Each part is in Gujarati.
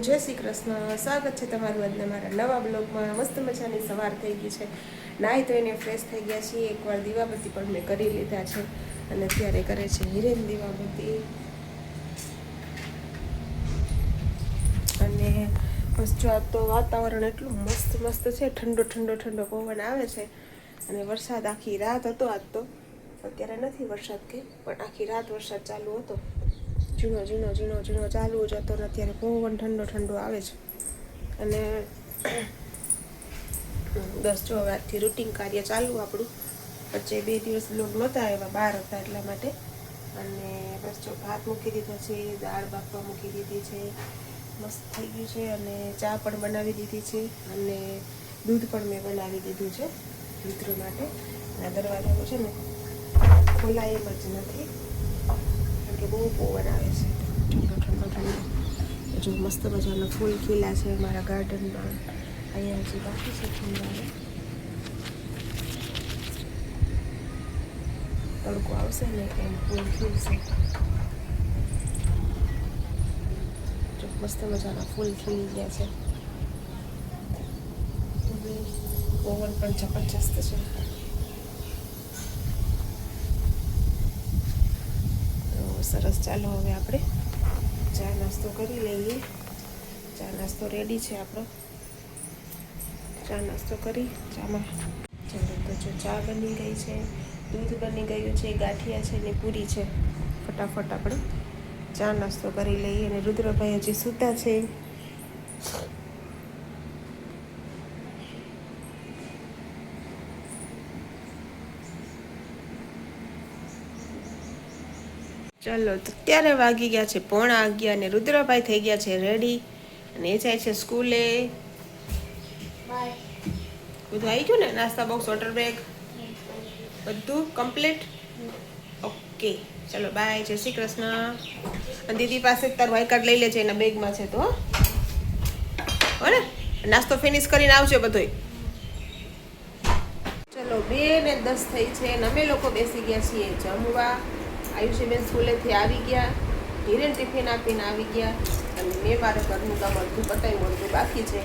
જય શ્રી કૃષ્ણ. સ્વાગત છે તમારું આજના મારા નવા બ્લોગમાં. મસ્ત મજાની સવાર થઈ ગઈ છે. નાહી તો એને ફ્રેશ થઈ ગયા છીએ. એકવાર દીવાબત્તી પણ મેં કરી લીધા છે અને અત્યારે કરે છે હિરેન દીવાબત્તી. અને બસ જો આ તો વાતાવરણ એટલું મસ્ત મસ્ત છે. ઠંડો ઠંડો ઠંડો પવન આવે છે અને વરસાદ આખી રાત હતો આજ તો. અત્યારે નથી વરસાદ કે, પણ આખી રાત વરસાદ ચાલુ હતો. ઝીણો ઝીણો ઝીણો ઝીણો ચાલુ જ હતો ને અત્યારે પવન ઠંડો ઠંડો આવે છે. અને બસ જો હવે આજથી રૂટિન કાર્ય ચાલુ આપણું. વચ્ચે 2 દિવસ લોક નહોતા આવ્યા, બહાર હતા એટલા માટે. અને બસ જો ભાત મૂકી દીધો છે, દાળ બાફવા મૂકી દીધી છે, મસ્ત થઈ ગયું છે. અને ચા પણ બનાવી દીધી છે અને દૂધ પણ મેં બનાવી દીધું છે મિત્ર માટે. આ દરવાજાનું છે ને ખોલાય એમ જ નથી, કારણ કે બહુ પવન આવે છે. ઠંડો ઠંડો ઠંડો. જો મસ્ત મજાના ફૂલ ખીલા છે મારા ગાર્ડનમાં. અહીંયા હજી બાકી છે ખીલાને. તડકો આવશે ને એમ ફૂલ ખીલશે. જો મસ્ત મજાના ફૂલ ખીલી ગયા છે. પવન પણ જબરજસ્ત છે. સરસ, ચાલો હવે આપણે ચા નાસ્તો કરી લઈએ. ચા નાસ્તો રેડી છે આપણો. ચા નાસ્તો કરી ચામાં ચાલો તો જો ચા બની ગઈ છે, દૂધ બની ગયું છે, ગાંઠિયા છે ને પૂરી છે. ફટાફટ આપણે ચા નાસ્તો કરી લઈએ. અને રુદ્રભાઈ હજી સૂતા છે. ચાલો તો અત્યારે વાગી ગયા છે 11:15 અને રુદ્રભાઈ થઈ ગયા છે રેડી અને એ જાય છે સ્કૂલે. બધું આવી ગયું ને? નાસ્તા બોક્સ, વોટર બેગ બધું કમ્પ્લીટ? ઓકે, ચલો બાય, જય શ્રી કૃષ્ણ. અને દીદી પાસે તારું આઈ કાર્ડ લઈ લેજે, એના બેગમાં છે તો. હો ને? નાસ્તો ફિનિશ કરીને આવજો બધોય. ચલો 2:10 થઈ છે અને અમે લોકો બેસી ગયા છીએ જમવા. આયુષીબેન સ્કૂલેથી આવી ગયા, હિરેન ટિફિન આપીને આવી ગયા અને મેં મારા ઘરનું કામ અડધું પતાવ્યું, અડધું બાકી છે.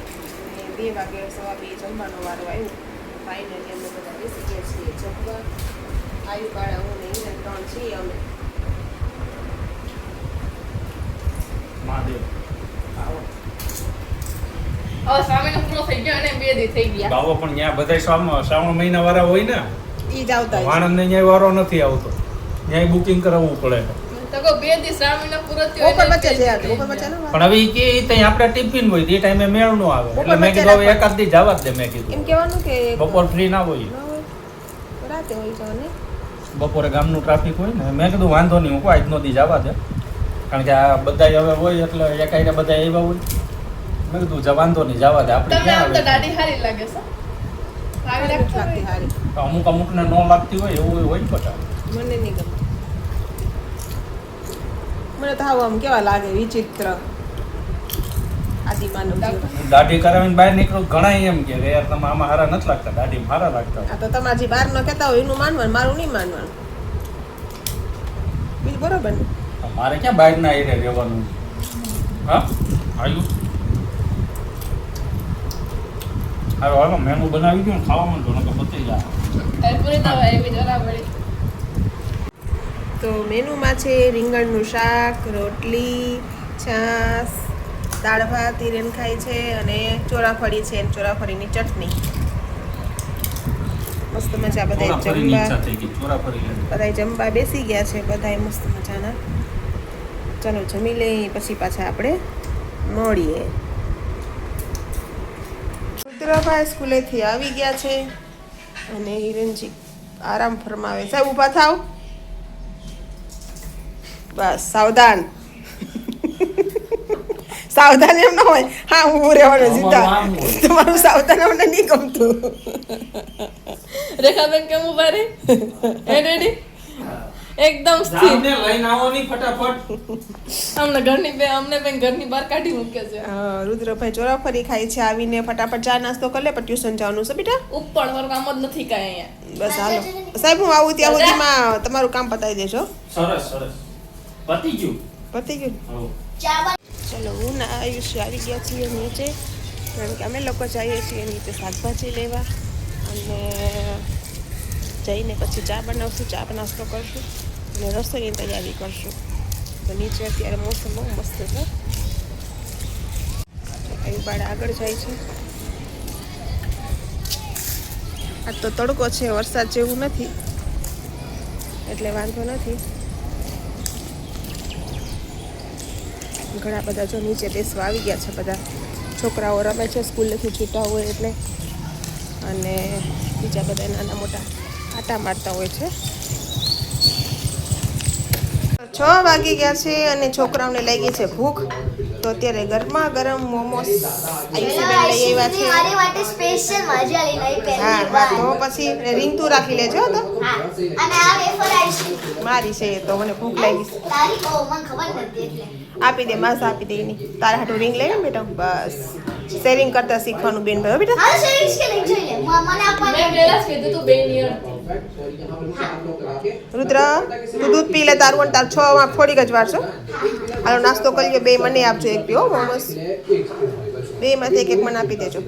અને 2 વાગે 2:15 જમવાનો વારો આવ્યો. ફાઇનલી અમે બધા બેસી ગયા છીએ જમવા. આયુ કાળા હું ને હિરેન 3 છીએ અમે. બાવો પણ ત્યાં બધા શ્રાવણ મહિના વાળા હોય ને, ઈ જ આવતા વાણંદ ને ન્યાય વારો નથી આવતો. ન્યાય બુકિંગ કરાવવું પડે. પણ હવે કે ત્યાં આપણે ટિફિન હોય એ ટાઈમે મેળ નો આવે, એટલે મેં કીધું હવે એકાદ દી જવા જ દે. મેં કીધું એમ કહેવાનું કે બપોર ફ્રી ના હોય, રાતે હોય જવાની. બપોરે ગામનું ટ્રાફિક હોય ને. મેં કીધું વાંધો નહીં, હું આજનો દી જવા દે, કારણ કે આ બધા હવે હોય એટલે એકાઈને બધા એવા હોય. મેં કીધું વાંધો નહીં, જવા દે. આપણે ક્યાં અમુક અમુકને ન લાગતી હોય એવું હોય ને બધા. મને નહીં ગમે. મને તો આવું આમ કેવા લાગે વિચિત્ર. આદિમાનવ દાઢી કરાવીને બહાર નીકળું, ઘણા એમ કે યાર તમે આમાં હારા નથી લાગતા, દાઢી હારા લાગતા. આ તો તમારે જે બહાર નો કહેતા હોય એનું માનવાનું, મારું નહીં માનવાનું. બીજું બરોબર ને? મારે ક્યાં બહાર ના એરે રહેવાનું? હા આવ્યું હાલો હાલો, મેનુ બનાવી દઉં, ખાવા માંડો ને બતાવી જાય. તો મેનુમાં છે રીંગણનું શાક, રોટલી, છાશ, દાળ ભાત હિરેન ખાય છે અને ચોરાફળી છે અને ચોરાફળીની ચટણી. મસ્ત મજા. બધા જમવા બેસી ગયા છે, બધા મસ્ત મજાના. ચાલો જમી લઈએ, પછી પાછા આપણે મળીએ. રુદ્રભાઈ સ્કૂલેથી આવી ગયા છે અને હિરેનજી આરામ ફરમાવે. સાહેબ ઊભા થાવ, બસ સાવધાન. સાવધાન એમ ન હોય, હા હું રહેવાનું સીધા. તમારું સાવધાન અમને નહીં ગમતું. રેખાબેન કેમ ઉભા રે? રેડી એકદમ સ્થિર લઈને આવો ની ફટાફટ. અમને ઘરની બહાર કાઢી મૂકે છે. રુદ્રભાઈ ચોરાફળી ખાય છે. આવીને ફટાફટ ચા નાસ્તો કરી લે, પણ ટ્યુશન જવાનું છે બેટા. ઉપર મારું કામ જ નથી કાંઈ અહીંયા. બસ હાલો સાહેબ, હું આવું ત્યાં સુધીમાં તમારું કામ પતાવી દેજો. સરસ સરસ, પતી ગયું. પતી ગયું. ચલો હું ના આયુષ્ય આવી ગયા છીએ નીચે, કારણ કે અમે લોકો જઈએ છીએ નીચે શાકભાજી લેવા, અને જઈને પછી ચા બનાવશું, ચા નાસ્તો કરશું અને રસોઈની તૈયારી કરશું. તો નીચે અત્યારે મોસમ બહુ મસ્ત છે. આયુ બાળ આગળ જાય છે. આ તો તડકો છે, વરસાદ જેવું નથી એટલે વાંધો નથી. ઘણા બધા જો નીચે બેસવા આવી ગયા છે. બધા છોકરાઓ રમે છે, સ્કૂલેથી છૂટા હોય એટલે, અને બીજા બધા નાના મોટા આટા મારતા હોય છે. 6 વાગી ગયા છે અને છોકરાઓને લાગી છે ભૂખ, તો અત્યારે ગરમા ગરમ મોમોસ આયુષીબેન લઈ આવ્યા છે. મારી માટે સ્પેશિયલ મજા લઈને આવી પહેલી હા, વાર. તો પછી રિંગ તું રાખી લેજો તો. હા, અને આ વેફર આઈસ્ક્રીમ મારી છે એ તો, મને ભૂખ લાગી છે. તારી બહુ મને ખબર નથી એટલે આપી દે, માસ આપી દે એની. તારા હાટું રિંગ લઈ લે બેટા. બસ શેરિંગ કરતા શીખવાનું બેન ભાઈ બેટા. હા શેરિંગ કે લઈ જોઈએ મને આપવાની મેં પહેલા જ કીધું તું બે નિયર રુદ્ર, તું દૂધ પી લે તારું, અને તાર 6 માં થોડીક જ વાર છો. હાલો નાસ્તો કરી લ્યો, બે મને આપજો એક પીઓ મોમોસ. બે માંથી એક મને આપી દેજો.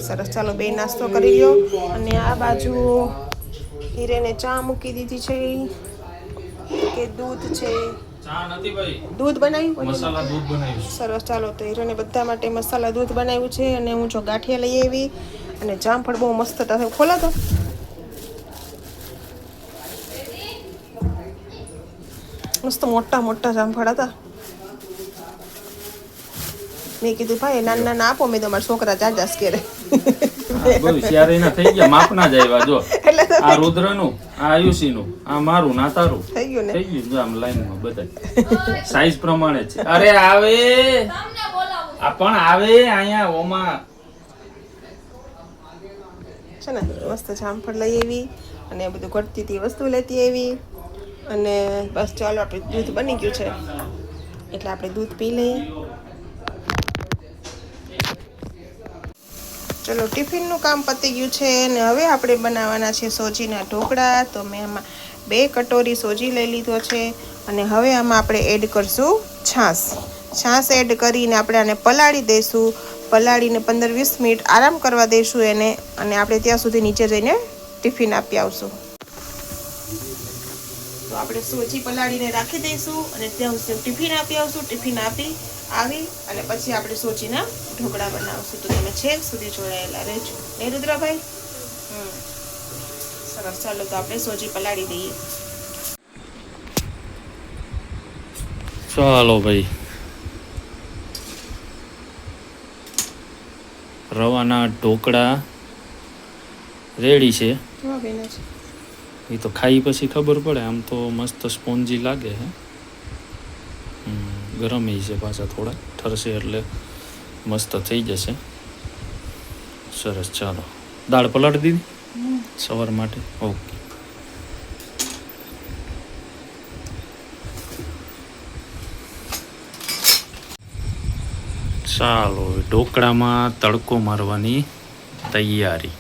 સરસ, ચાલો બે નાસ્તો કરી લ્યો. અને આ બાજુ હીરેને ચા મૂકી દીધી છે કે દૂધ છે? ચા નથી ભાઈ, દૂધ બનાવ્યું? મસાલા દૂધ બનાવ્યું. સરસ, ચાલો તો હીરોને બધા માટે મસાલા દૂધ બનાવ્યું છે. અને હું જો ગાંઠિયા લઈ આવી, અને જામફળ બહુ મસ્ત હતા. ખોલો તો. મસ્ત મોટા મોટા જામફળ હતા. મેં કીધું ભાઈ નાના નાના આપો. મેં તો મારા છોકરા જાજાસ કરે બધું શિયાળીના થઈ ગયા, માપના જ આવ્યા જો. એટલે તો આ રુદ્રનું, આ આયુષીનું, આ મારું, ના તારું થઈ ગયું ને. થઈ ગયું જો આમ લાઈનમાં બધા સાઈઝ પ્રમાણે છે. અરે આવે આ પણ આવે અહીંયા ઓમાં છે ને મસ્ત જામફળ લઈ આવી, અને બધું ઘટતી હતી વસ્તુ લેતી આવી. અને બસ ચાલો, આપણે દૂધ બની ગયું છે એટલે આપણે દૂધ પી લઈએ. ચલો ટિફિનનું કામ પતી ગયું છે, અને હવે આપણે બનાવવાના છે સોજીના ઢોકળા. તો મેં આમાં 2 કટોરી સોજી લઈ લીધો છે, અને હવે આમાં આપણે એડ કરશું છાશ એડ કરીને આપણે આને પલાળી દઈશું. પલાળીને 15-20 મિનિટ આરામ કરવા દઈશું એને, અને આપણે ત્યાં સુધી નીચે જઈને ટિફિન આપી આવશું. તો આપણે સોજી પલાળીને રાખી દઈશું, અને ત્યાં સુધી ટિફિન આપી આવશું. ટિફિન આપી આવી અને પછી આપણે સોજીના ઢોકળા બનાવશું. તો તમે છેક સુધી જોડાયેલા રહેજો ને રુદ્રભાઈ. સરસ, ચાલો તો આપણે સોજી પલાળી દઈએ. ચાલો ભાઈ, રવાના ઢોકળા રેડી છે. હા બેન છે. એ તો ખાઈ પછી ખબર પડે. આમ તો મસ્ત સ્પોન્જી લાગે છે. ગરમ છે પાછા, થોડા ઠરશે એટલે મસ્ત થઈ જશે. સરસ, ચાલો દાળ પલાળી દીધી સવાર માટે. ઓકે, ચાલો ઢોકળામાં તડકો મારવાની તૈયારી.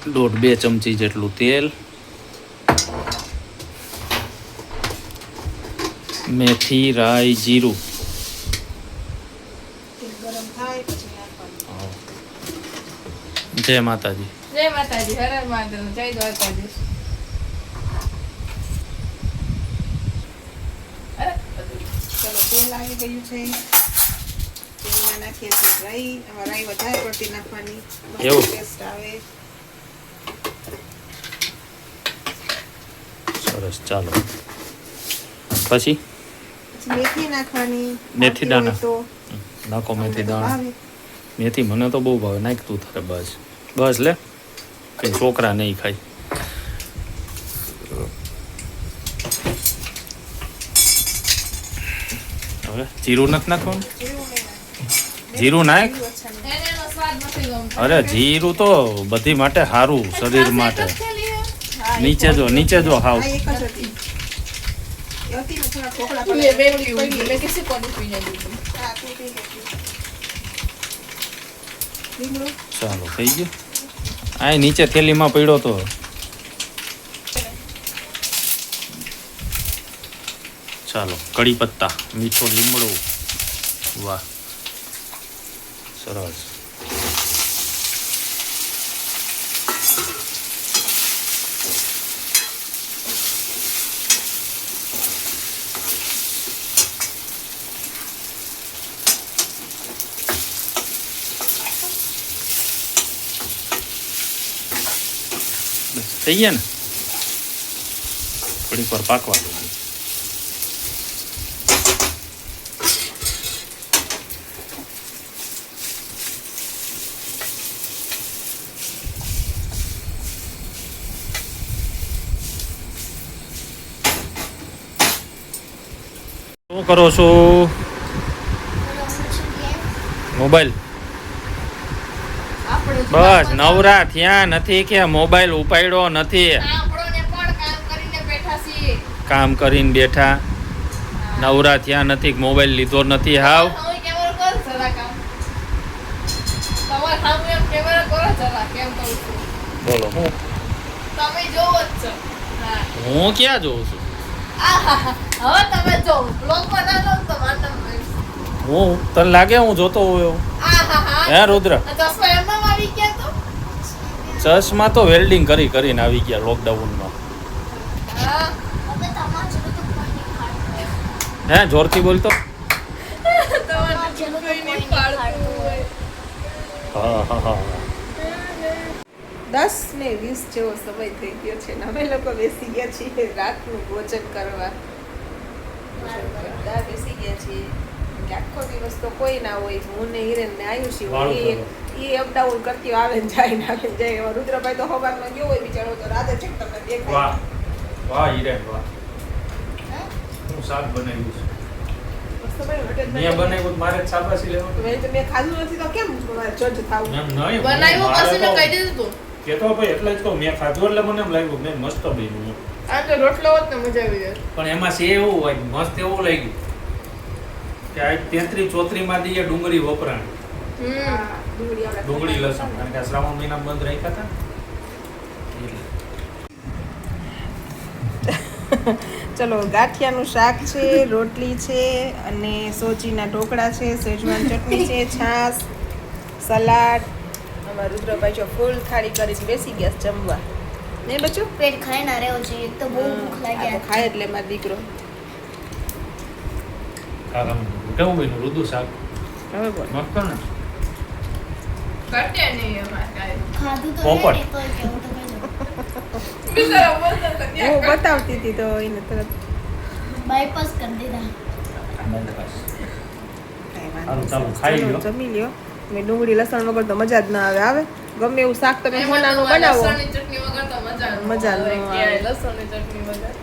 1.5-2 ચમચી જેટલું તેલ, મેથી, રાઈ, જીરું. ગરમ થાય પછી નાખવાનું. જય માતાજી. જય માતાજી, હર હર મહાદેવ, જય દ્વારકાધીશ. ચલો તેલ આવી ગયું છે. તેલમાં નાખીએ છીએ રાઈ. આમાં રાઈ વધારે પડતી નાખવાની, એવું? ટેસ્ટ આવે. સરસ, ચાલો પછી મેથી નાખવાની. મેથી દાણા. તો નાખો મેથી અમને તો દાણા. ભાવે. મેથી મને તો બહુ ભાવે. નાખ તું તારે. બસ બસ લે, કઈ છોકરા નહીં ખાય. હવે જીરું નથી નાખવાનું? જીરું નાખ. એને એનો સ્વાદ નથી ગમતો. અરે જીરું તો બધી માટે સારું, શરીર માટે. હા, નીચે જો, નીચે જો હાવ. આ એક જ હતી. એ હતી ને થોડા ઢોકળા ये પલાળી बेबी પડી. मैं किसी को नहीं पीने दूंगी. હા, તું પી લેજે. લીમડો. ચાલો થઈ ગયું. આ નીચે થેલીમાં પડ્યો તો. ચાલો કડી પત્તા મીઠો લીમડો વાહ સરસ થઈ ગયા ને થોડીક વાર પાકવા દો શું કરો છો મોબાઈલ આપણે બસ નવરા થયા નથી કે મોબાઈલ ઉપાડ્યો નથી આપણોને પણ કામ કરીને બેઠા છીએ કામ કરીને બેઠા નવરા થયા નથી મોબાઈલ લીધો નથી હાવ હવે કેમેરો કરો જરા કામ તમારે સામે એમ કેમેરો કરો જરા કેમ કરું છું બોલો હું તમે જોવો જ છો હા હું ક્યાં જોઉં છું આહાહા. હવે તમે જો બ્લોગ બનાવો તો વાંધો નહીં હું તને લાગે હું જોતો હોયો આહાહા. હે રુદ્ર આ ચશ્મા એમનેમ આવી ગયા તો ચશ્મા તો વેલ્ડિંગ કરીને આવી ગયા લોકડાઉનમાં હા હવે તમારે ચલો તો કોઈ નહીં ખાડતું. હે જોરથી બોલતો તમારે ચલો તો કોઈ કોઈ નહીં નહીં પાડતું હોય હા હા હા 10 ને 20 જેવો સમય થઈ ગયો છે ને અમે લોકો બેસી ગયા છીએ રાતનું ભોજન કરવા બધા બેસી ગયા છીએ કે આખો દિવસ તો કોઈ ના હોય હું ને હિરેન ને આયુષી હોય વાળું એ અપડાઉન કરતી આવે ને જાય ને આવે ને જાય એમાં રુદ્રભાઈ તો હવારમાં ગયો હોય બિચારો તો રાતે છેક તમને દેખાય વાહ વાહ હિરેન વાહ હું શાક બનાવ્યું છે મસ્ત બન્યું, હોટેલ મેં બનાવ્યું તો મારે જ શાબાશી લેવાનું મેં ખાધું નથી તો કેમ તમારે જજ થાવું એમ નહીં બનાવ્યું મારે પછી તો- મેં કહી દીધું તું કેતો ભાઈ એટલે જ કહું મેં ખાધું એટલે મને એમ લાગ્યું મેં મસ્ત બન્યું આ તો રોટલો હોત ને મજા આવી જાય પણ એમાં છે એવું હોય મસ્ત એવું લાગ્યું કે આ 33-34 માં દઈએ ડુંગળી વપરાણ હમ ડુંગળી લસણ કારણ કે આ શ્રાવણ મહિના બંધ રાખ્યા હતા ને એટલે ચલો ગાંઠિયાનું શાક છે રોટલી છે અને સોજીના ઢોકળા છે સેજવાન ચટણી છે છાશ સલાડ અમારા રુદ્રભાઈ જો ફૂલ થાળી કરીને બેસી ગયા છે જમવા ને બચ્ચું પેટ ખાઈ ના રહ્યો છે એક તો બહુ ભૂખ આ તો લાગી ખાય એટલે મારો દીકરો આરામ કેવું બન્યું રુદુ શાક હવે બોલ મસ્ત ને ઘટે નહીં અમારે કાંઈ ખાધું તો પોપટ. હે ને, તોય કેવું તો કહેજો. બિચારા બોલતા હતા હું ત્યાં કાંઈ. બતાવતી હતી તો એને તરત બાયપાસ કરી દીધા કાંઈ સારું, વાંધો ચાલો, નહીં. ખાઈ ચલો, લ્યો. જમી લ્યો મેં ડુંગળી લસણ વગર તો મજા જ ના આવે આવે ગમે એવું શાક તમે એમાં હોનાનું તમારે બનાવો લસણની ચટણી વગર તો મજા ન મજા ન આવે. આવે. ક્યાંય લસણની ચટણી વગર.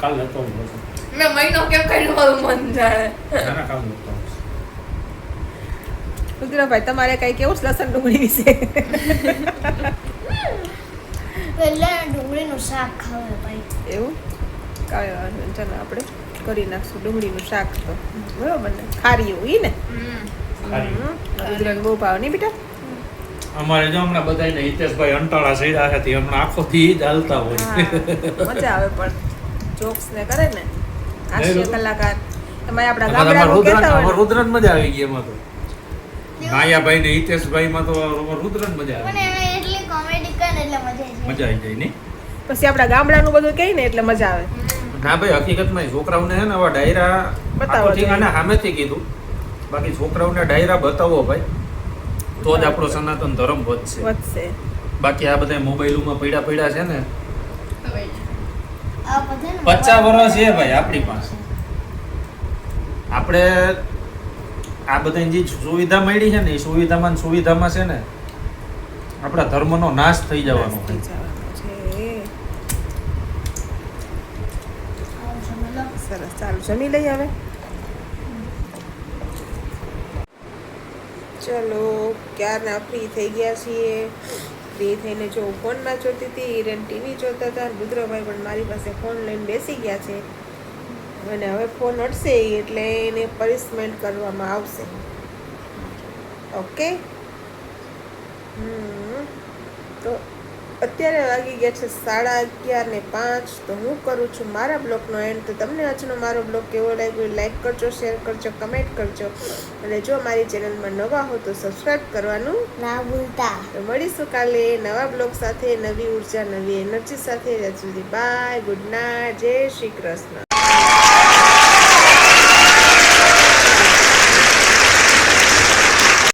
કાલ લેતો આવું લસણ. મેં મહિનો કેમ કર્યું મારું મન જાણે ના ના કાલ લેતો આવું. રુદ્રભાઈ તમારે કઈ કેવું છે લસણ ડુંગળી વિશે પહેલા ડુંગળીનું શાક ખાવે ભાઈ. એવું કાંઈ વાંધો નહીં. ચાલો આપણે કરી નાખશું ડુંગળીનું શાક તો બરોબર ને ખારી એવું ઈ ને ખારી. રુદ્રને બહુ ભાવ નહીં બેટા અમારે જો હમણાં બધાને હિતેશભાઈ અંટાળા સડ્યા છે તે હમણાં આખો દી જ હાલતા હોય હા, મજા આવે પણ જોક્સ ને કરે ને હાસ્ય કલાકાર તમારે આપણા ગામડાનું કહેતા હોય ને. રુદ્રન મજા આવી ગઈ એમાં તો માયાભાઈ ને હિતેશભાઈ માં તો રુદ્રન મજા પણ આવી એને એટલી કોમેડી કરે ને એટલે મજા આવી જાય. મજા આવી જાય નહીં પછી આપણા ગામડાનું બધું કહે ને એટલે મજા આવે ના ભાઈ હકીકતમાં છોકરાઓને હે ને આવા ડાયરા બતાવવા આખો ઠીક જોઈએ. આને સામેથી કીધું બાકી છોકરાઓને ડાયરા બતાવો ભાઈ તો જ આપણો સનાતન ધર્મ વધશે વધશે બાકી આ બધા મોબાઈલોમાં પડ્યા છે ને આ બધા ને 50 વર્ષ છે ભાઈ આપણી પાસે આપણે આ બધા જે સુવિધા મળી છે ને એ સુવિધામાં છે ને આપણા ધર્મનો નાશ થઈ જવાનો થઈ જવાનો છે આવું જમી લો. સરસ ચાલો જમી લઈએ હવે ચલો ક્યારના ફ્રી થઈ ગયા છીએ ફ્રી થઈને જો હું ફોનમાં જોતી હતી હિરેન ટીવી જોતા હતા અને રુદ્રભાઈ પણ મારી પાસે ફોન લઈને બેસી ગયા છે અને હવે ફોન અડશે એટલે એને પનિશમેન્ટ કરવામાં આવશે ઓકે તો અત્યારે વાગી ગયા છે 11:30 તો હું કરું છું મારા બ્લોગનો એન્ડ. તો તમને આજનો મારો બ્લોગ કેવો લાગ્યો લાઈક કરજો, શેર કરજો, કમેન્ટ કરજો અને જો મારી ચેનલમાં નવા હો તો સબસ્ક્રાઈબ કરવાનું ના ભૂલતા. તો મળીશું કાલે નવા બ્લોગ સાથે, નવી ઉર્જા, નવી એનર્જી સાથે. ત્યાં સુધી બાય, ગુડ નાઇટ, જય શ્રી કૃષ્ણ.